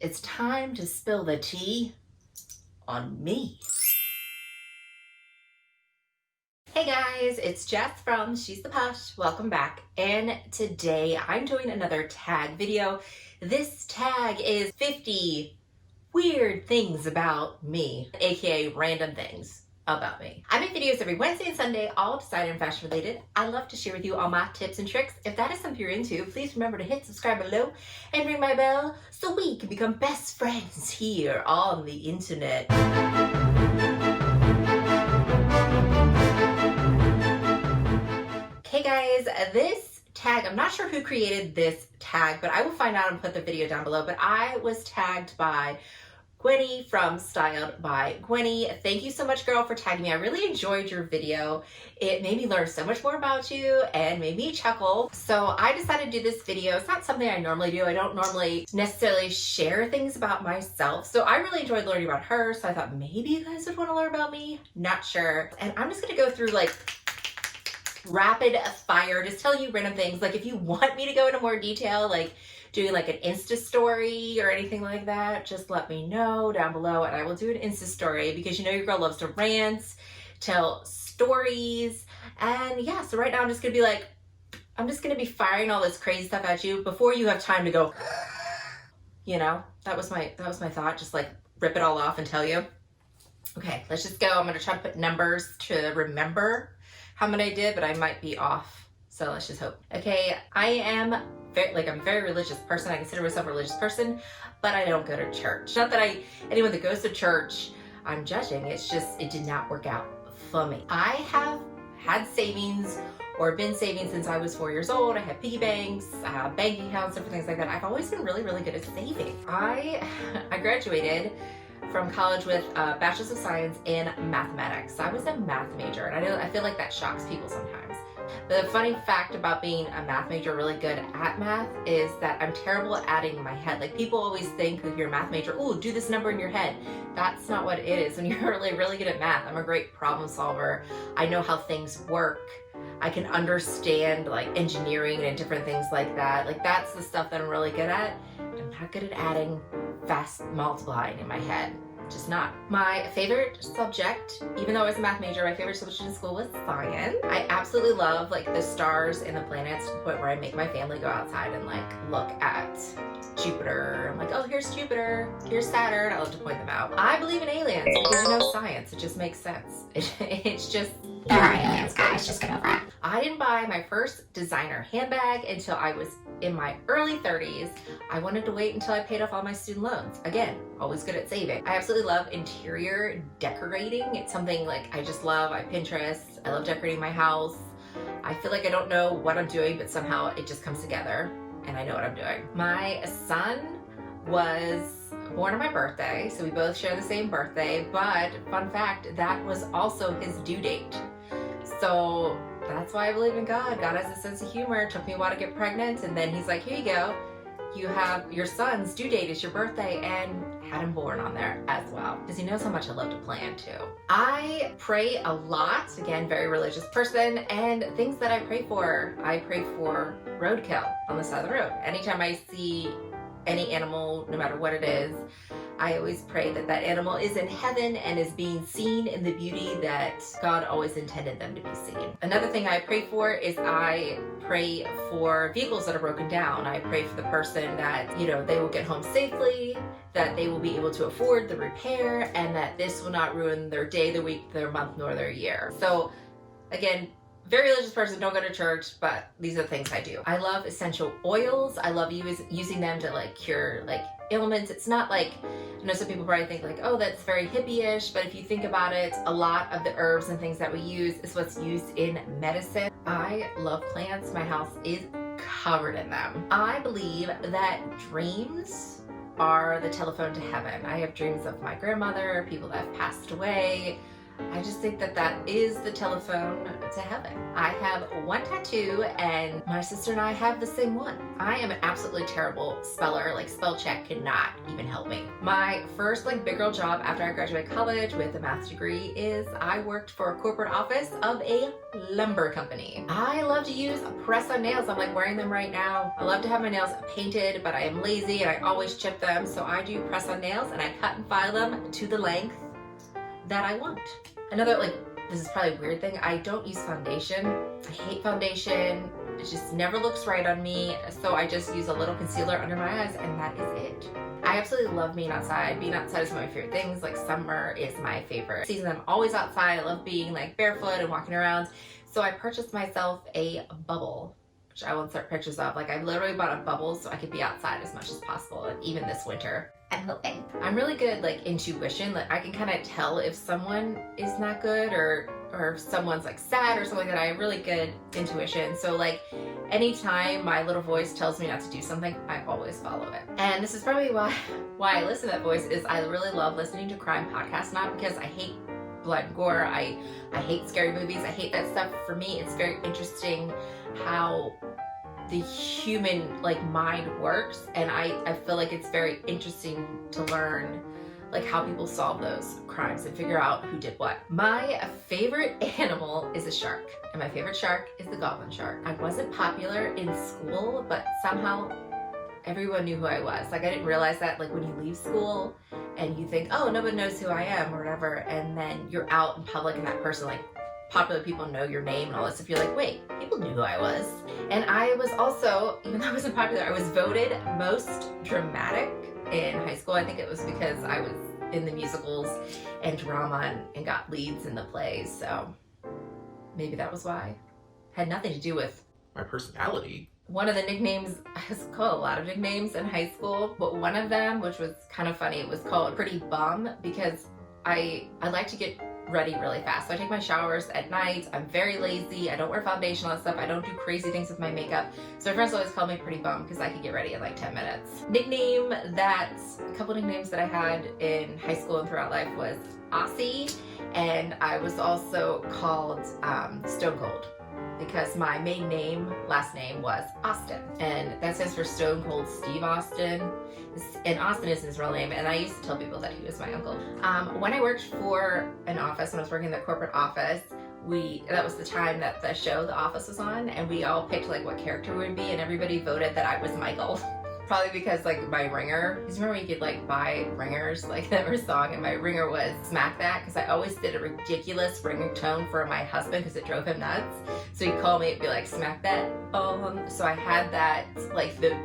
It's time to spill the tea on me. Hey guys, it's Jess from She's the Posh. Welcome back. And today I'm doing another tag video. This tag is 50 weird things about me, aka random things about me. I make videos every Wednesday and Sunday, all design and fashion related. I love to share with you all my tips and tricks. If that is something you're into, please remember to hit subscribe below and ring my bell so we can become best friends here on the internet. Okay guys, this tag, I'm not sure who created this tag, but I will find out and put the video down below. But I was tagged by Gwenny from Styled by Gwenny. Thank you so much, girl, for tagging me. I really enjoyed your video. It made me learn so much more about you and made me chuckle. So I decided to do this video. It's not something I normally do. I don't normally necessarily share things about myself. So I really enjoyed learning about her. So I thought maybe you guys would want to learn about me. Not sure. And I'm just going to go through like rapid fire, just tell you random things. Like if you want me to go into more detail, like doing like an Insta story or anything like that, just let me know down below and I will do an Insta story, because you know your girl loves to rant, tell stories. And yeah, so right now I'm just gonna be firing all this crazy stuff at you before you have time to go, you know, that was my thought. Just like rip it all off and tell you. Okay, let's just go. I'm gonna try to put numbers to remember how many I did, but I might be off. So let's just hope. Okay, I'm a very religious person. I consider myself a religious person, but I don't go to church. Not that anyone that goes to church, I'm judging. It's just, it did not work out for me. I have had savings or been saving since I was 4 years old. I have piggy banks, I have bank accounts, different things like that. I've always been really, really good at saving. I graduated from college with a Bachelor's of Science in Mathematics. I was a math major, and I feel like that shocks people sometimes. The funny fact about being a math major, really good at math, is that I'm terrible at adding in my head. Like people always think if you're a math major, oh, do this number in your head. That's not what it is. When you're really, really good at math, I'm a great problem solver. I know how things work. I can understand like engineering and different things like that. Like that's the stuff that I'm really good at. I'm not good at adding, fast multiplying in my head. Just not. My favorite subject, even though I was a math major, my favorite subject in school was science. I absolutely love like the stars and the planets to the point where I make my family go outside and like look at Jupiter. I'm like, oh, here's Jupiter, here's Saturn. I love to point them out. I believe in aliens because you know science. It just makes sense. It's just, there are aliens, guys. Just get over it. I didn't buy my first designer handbag until I was in my early 30s. I wanted to wait until I paid off all my student loans. Again, always good at saving. I absolutely love interior decorating. It's something like I just love. I Pinterest. I love decorating my house. I feel like I don't know what I'm doing, but somehow it just comes together and I know what I'm doing. My son was born on my birthday, so we both share the same birthday, but fun fact, that was also his due date. So that's why I believe in God. God has a sense of humor. It took me a while to get pregnant, and then he's like, here you go. You have your son's due date is your birthday, and had him born on there as well. Because he knows how much I love to plan too. I pray a lot. Again, very religious person, and things that I pray for roadkill on the side of the road. Anytime I see any animal, no matter what it is, I always pray that that animal is in heaven and is being seen in the beauty that God always intended them to be seen. Another thing I pray for is I pray for vehicles that are broken down. I pray for the person that, you know, they will get home safely, that they will be able to afford the repair, and that this will not ruin their day, their week, their month, nor their year. So again, very religious person, don't go to church, but these are the things I do. I love essential oils. I love using them to like cure like ailments. It's not like, I know some people probably think like, oh, that's very hippie-ish, but if you think about it, a lot of the herbs and things that we use is what's used in medicine. I love plants. My house is covered in them. I believe that dreams are the telephone to heaven. I have dreams of my grandmother, people that have passed away. I just think that that is the telephone to heaven. I have one tattoo and my sister and I have the same one. I am an absolutely terrible speller, like spell check cannot even help me. My first like big girl job after I graduated college with a maths degree is I worked for a corporate office of a lumber company. I love to use press-on nails. I'm like wearing them right now. I love to have my nails painted, but I am lazy and I always chip them. So I do press-on nails and I cut and file them to the length that I want. Another, like, this is probably a weird thing, I don't use foundation. I hate foundation. It just never looks right on me. So I just use a little concealer under my eyes and that is it. I absolutely love being outside. Being outside is one of my favorite things. Like summer is my favorite season. I'm always outside. I love being like barefoot and walking around. So I purchased myself a bubble, which I will insert pictures of. Like I literally bought a bubble so I could be outside as much as possible, and even this winter. I'm hoping. I'm really good at like intuition. Like I can kind of tell if someone is not good or if someone's like sad or something like that. I have really good intuition. So like anytime my little voice tells me not to do something, I always follow it. And this is probably why I listen to that voice is I really love listening to crime podcasts, not because I hate blood and gore. I hate scary movies. I hate that stuff. For me, it's very interesting how the human like mind works, and I feel like it's very interesting to learn like how people solve those crimes and figure out who did what. My favorite animal is a shark, and my favorite shark is the goblin shark. I wasn't popular in school, but somehow everyone knew who I was. Like I didn't realize that like when you leave school and you think, oh, nobody knows who I am or whatever, and then you're out in public and that person like popular people know your name and all this stuff, you're like, wait, people knew who I was. And I was also, even though I wasn't popular, I was voted most dramatic in high school. I think it was because I was in the musicals and drama and got leads in the plays. So maybe that was why. Had nothing to do with my personality. one of the nicknames, I was called a lot of nicknames in high school, but one of them, which was kind of funny, it was called Pretty Bum because I like to get ready really fast. So I take my showers at night. I'm very lazy. I don't wear foundation, all that stuff. I don't do crazy things with my makeup. So my friends always call me Pretty Bum because I could get ready in like 10 minutes. A couple nicknames that I had in high school and throughout life was Aussie, and I was also called Stone Cold because my last name was Austin, and that stands for Stone Cold Steve Austin. And Austin is his real name, and I used to tell people that he was my uncle. When I worked for an office, when I was working in the corporate office, that was the time that the show The Office was on, and we all picked like what character we would be, and everybody voted that I was Michael. Probably because like my ringer, because remember you could like buy ringers, like that were song, and my ringer was Smack That, because I always did a ridiculous ringtone for my husband because it drove him nuts. So he'd call me and be like, Smack That. So I had that, like the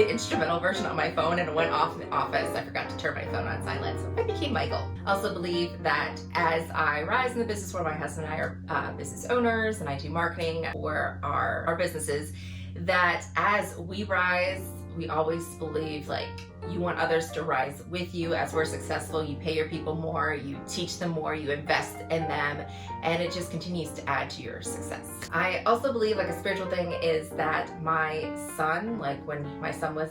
instrumental version on my phone, and it went off in the office. I forgot to turn my phone on silent, so I became Michael. I also believe that as I rise in the business world, my husband and I are business owners, and I do marketing for our businesses, that as we rise, we always believe like you want others to rise with you. As we're successful, you pay your people more, you teach them more, you invest in them, and it just continues to add to your success. I also believe like a spiritual thing is that my son, like when my son was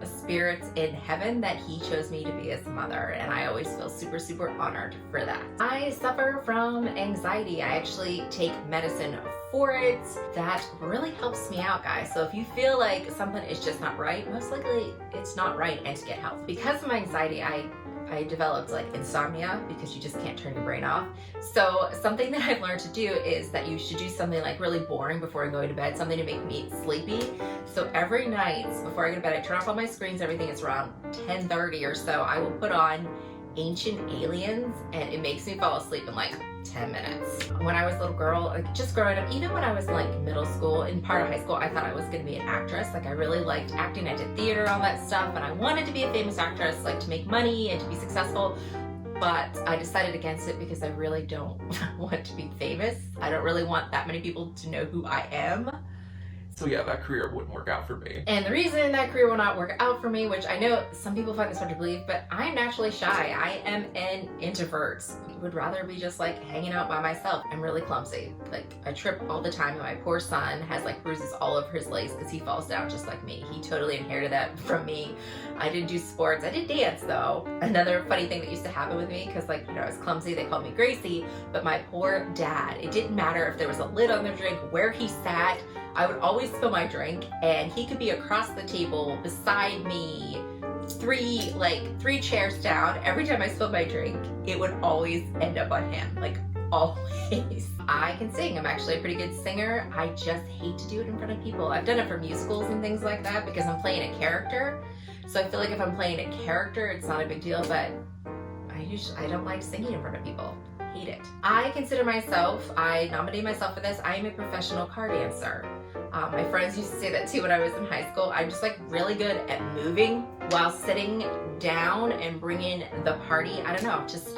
a spirit in heaven, that he chose me to be his mother, and I always feel super, super honored for that. I suffer from anxiety. I actually take medicine for it. That really helps me out, guys. So if you feel like something is just not right, most likely it's not right, and to get help. Because of my anxiety, I developed like insomnia because you just can't turn your brain off. So something that I've learned to do is that you should do something like really boring before going to bed, something to make me sleepy. So every night before I go to bed, I turn off all my screens, everything. It's around 10:30 or so. I will put on Ancient Aliens, and it makes me fall asleep in like 10 minutes. When I was a little girl, like just growing up, even when I was in like middle school and part of high school, I thought I was gonna be an actress. Like I really liked acting. I did theater, all that stuff, and I wanted to be a famous actress, like to make money and to be successful. But I decided against it because I really don't want to be famous. I don't really want that many people to know who I am. So yeah, that career wouldn't work out for me. And the reason that career will not work out for me, which I know some people find this hard to believe, but I'm naturally shy. I am an introvert. I would rather be just like hanging out by myself. I'm really clumsy. Like I trip all the time, and my poor son has like bruises all over his legs because he falls down just like me. He totally inherited that from me. I didn't do sports. I did dance though. Another funny thing that used to happen with me, because like, you know, I was clumsy, they called me Gracie, but my poor dad, it didn't matter if there was a lid on the drink, where he sat, I would always spill my drink, and he could be across the table beside me, three chairs down. Every time I spilled my drink, it would always end up on him, like always. I can sing. I'm actually a pretty good singer. I just hate to do it in front of people. I've done it for musicals and things like that because I'm playing a character. So I feel like if I'm playing a character, it's not a big deal, but I don't like singing in front of people. Hate it. I consider myself, I nominate myself for this, I am a professional car dancer. My friends used to say that too when I was in high school. I'm just like really good at moving while sitting down and bringing the party. I don't know, just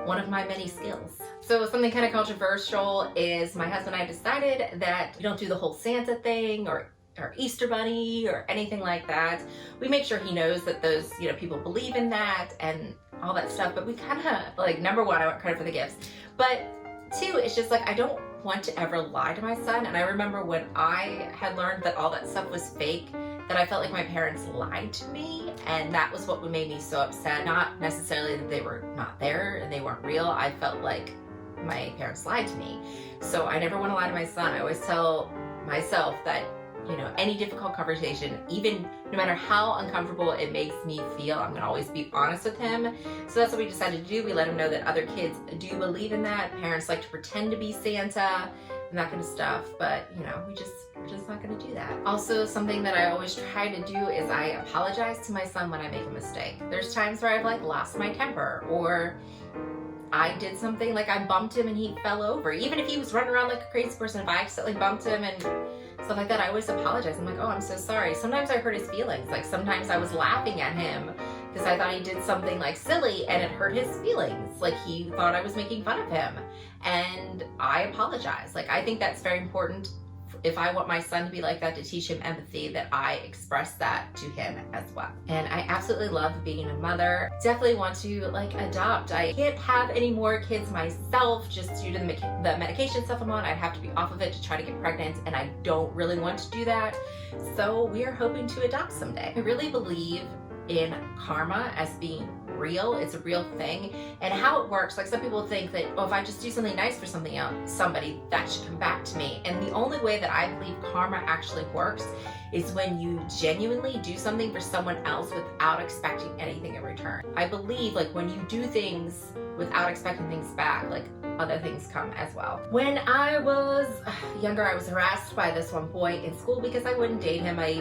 one of my many skills. So something kind of controversial is my husband and I decided that we don't do the whole Santa thing or Easter Bunny or anything like that. We make sure he knows that those, you know, people believe in that and all that stuff, but we kind of like, number one, I want credit for the gifts, but two, it's just like I don't want to ever lie to my son. And I remember when I had learned that all that stuff was fake, that I felt like my parents lied to me, and that was what made me so upset. Not necessarily that they were not there and they weren't real. I felt like my parents lied to me. So I never want to lie to my son. I always tell myself that, you know, any difficult conversation, even no matter how uncomfortable it makes me feel, I'm gonna always be honest with him. So that's what we decided to do. We let him know that other kids do believe in that. Parents like to pretend to be Santa and that kind of stuff, but you know, we're just not gonna do that. Also, something that I always try to do is I apologize to my son when I make a mistake. There's times where I've like lost my temper, or I did something like I bumped him and he fell over. Even if he was running around like a crazy person, if I accidentally bumped him and stuff like that, I always apologize. I'm like, oh, I'm so sorry. Sometimes I hurt his feelings. Like sometimes I was laughing at him because I thought he did something like silly and it hurt his feelings. Like he thought I was making fun of him, and I apologize. Like I think that's very important. If I want my son to be like that, to teach him empathy, that I express that to him as well. And I absolutely love being a mother. Definitely want to like adopt. I can't have any more kids myself just due to the medication stuff I'm on. I'd have to be off of it to try to get pregnant, and I don't really want to do that. So we are hoping to adopt someday. I really believe in karma as being real. It's a real thing, and how it works. Like some people think that, oh, if I just do something nice for somebody, that should come back to me. And the only way that I believe karma actually works is when you genuinely do something for someone else without expecting anything in return. I believe like when you do things without expecting things back, like other things come as well. When I was younger, I was harassed by this one boy in school because I wouldn't date him. I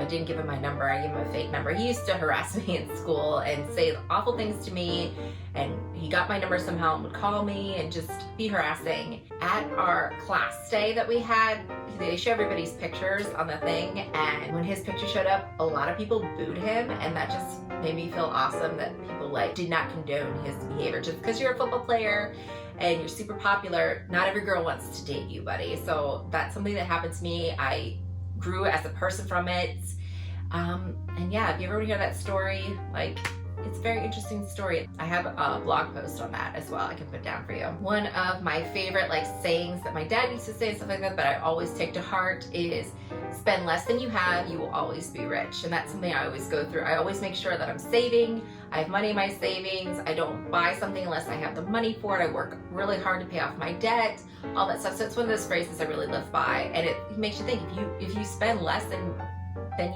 didn't give him my number. I gave him a fake number. He used to harass me in school and say awful things to me, and he got my number somehow and would call me and just be harassing. At our class day that we had, they show everybody's pictures on the thing, and when his picture showed up, a lot of people booed him, and that just made me feel awesome that people like did not condone his behavior. Just because you're a football player and you're super popular, not every girl wants to date you, buddy. So that's something that happened to me. I grew as a person from it. And yeah, if you ever want to hear that story, like, it's a very interesting story. I have a blog post on that as well I can put down for you. One of my favorite like sayings that my dad used to say and stuff like that, but I always take to heart is, spend less than you have, you will always be rich. And that's something I always go through. I always make sure that I'm saving. I have money in my savings. I don't buy something unless I have the money for it. I work really hard to pay off my debt, all that stuff. So it's one of those phrases I really live by. And it makes you think, if you spend less than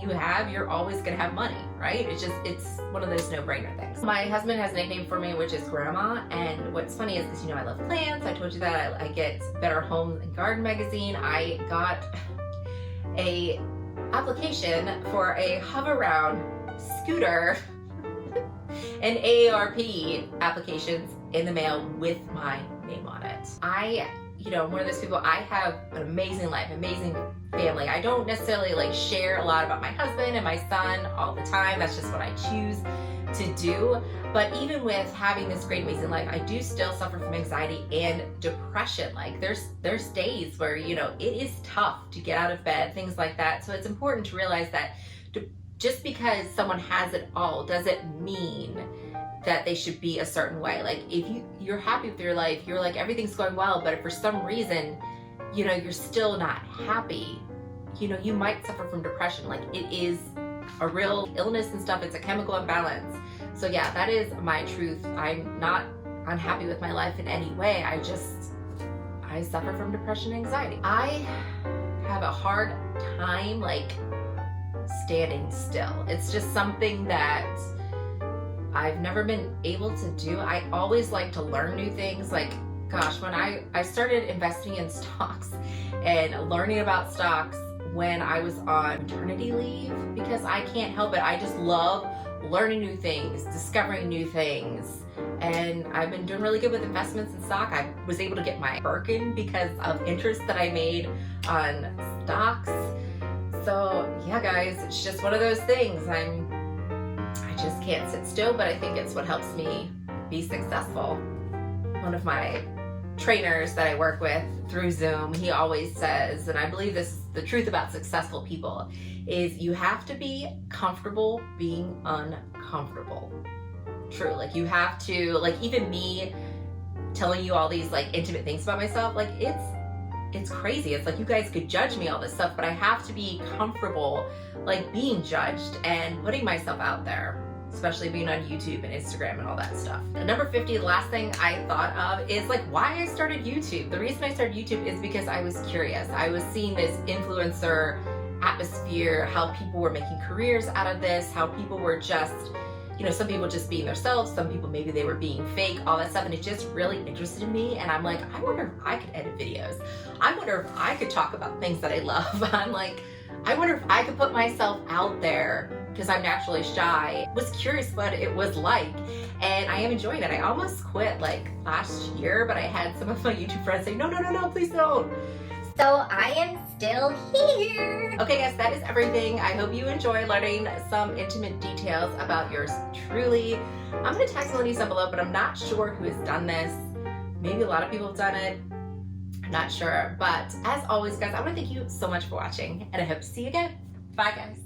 you have, you're always gonna have money, right? It's one of those no-brainer things. My husband has a nickname for me, which is Grandma. And what's funny is, because you know I love plants, I told you that I get Better Home and Garden magazine. I got a application for a hover-round scooter and AARP applications in the mail with my name on it. I'm one of those people, I have an amazing life, amazing family. I don't necessarily like share a lot about my husband and my son all the time. That's just what I choose to do. But even with having this great, amazing life, I do still suffer from anxiety and depression. Like there's days where, you know, it is tough to get out of bed, things like that. So it's important to realize that just because someone has it all doesn't mean that they should be a certain way. Like if you're happy with your life, you're like, everything's going well, but if for some reason, you know, you're still not happy, you know, you might suffer from depression. Like it is a real illness and stuff. It's a chemical imbalance. So yeah, that is my truth. I'm not unhappy with my life in any way. I suffer from depression and anxiety. I have a hard time like standing still. It's just something that I've never been able to do. I always like to learn new things. Like, gosh, when I started investing in stocks and learning about stocks when I was on maternity leave, because I can't help it. I just love learning new things, discovering new things. And I've been doing really good with investments in stock. I was able to get my Birkin because of interest that I made on stocks. So yeah, guys, it's just one of those things. I just can't sit still, but I think it's what helps me be successful. One of my trainers that I work with through Zoom, he always says, and I believe this is the truth about successful people, is you have to be comfortable being uncomfortable. True, like you have to, like even me telling you all these like intimate things about myself, like it's crazy. It's like you guys could judge me all this stuff, but I have to be comfortable like being judged and putting myself out there, especially being on YouTube and Instagram and all that stuff. And number 50, the last thing I thought of is like why I started YouTube. The reason I started YouTube is because I was curious. I was seeing this influencer atmosphere, how people were making careers out of this, how people were just, you know, some people just being themselves, some people maybe they were being fake, all that stuff, and it just really interested me. And I'm like, I wonder if I could edit videos. I wonder if I could talk about things that I love. I'm like, I wonder if I could put myself out there because I'm naturally shy. Was curious what it was like, and I am enjoying it. I almost quit like last year, but I had some of my YouTube friends say, no, please don't. So I am still here. Okay guys, that is everything. I hope you enjoy learning some intimate details about yours truly. I'm gonna tag some of these down below, but I'm not sure who has done this. Maybe a lot of people have done it. I'm not sure. But as always, guys, I wanna thank you so much for watching, and I hope to see you again. Bye, guys.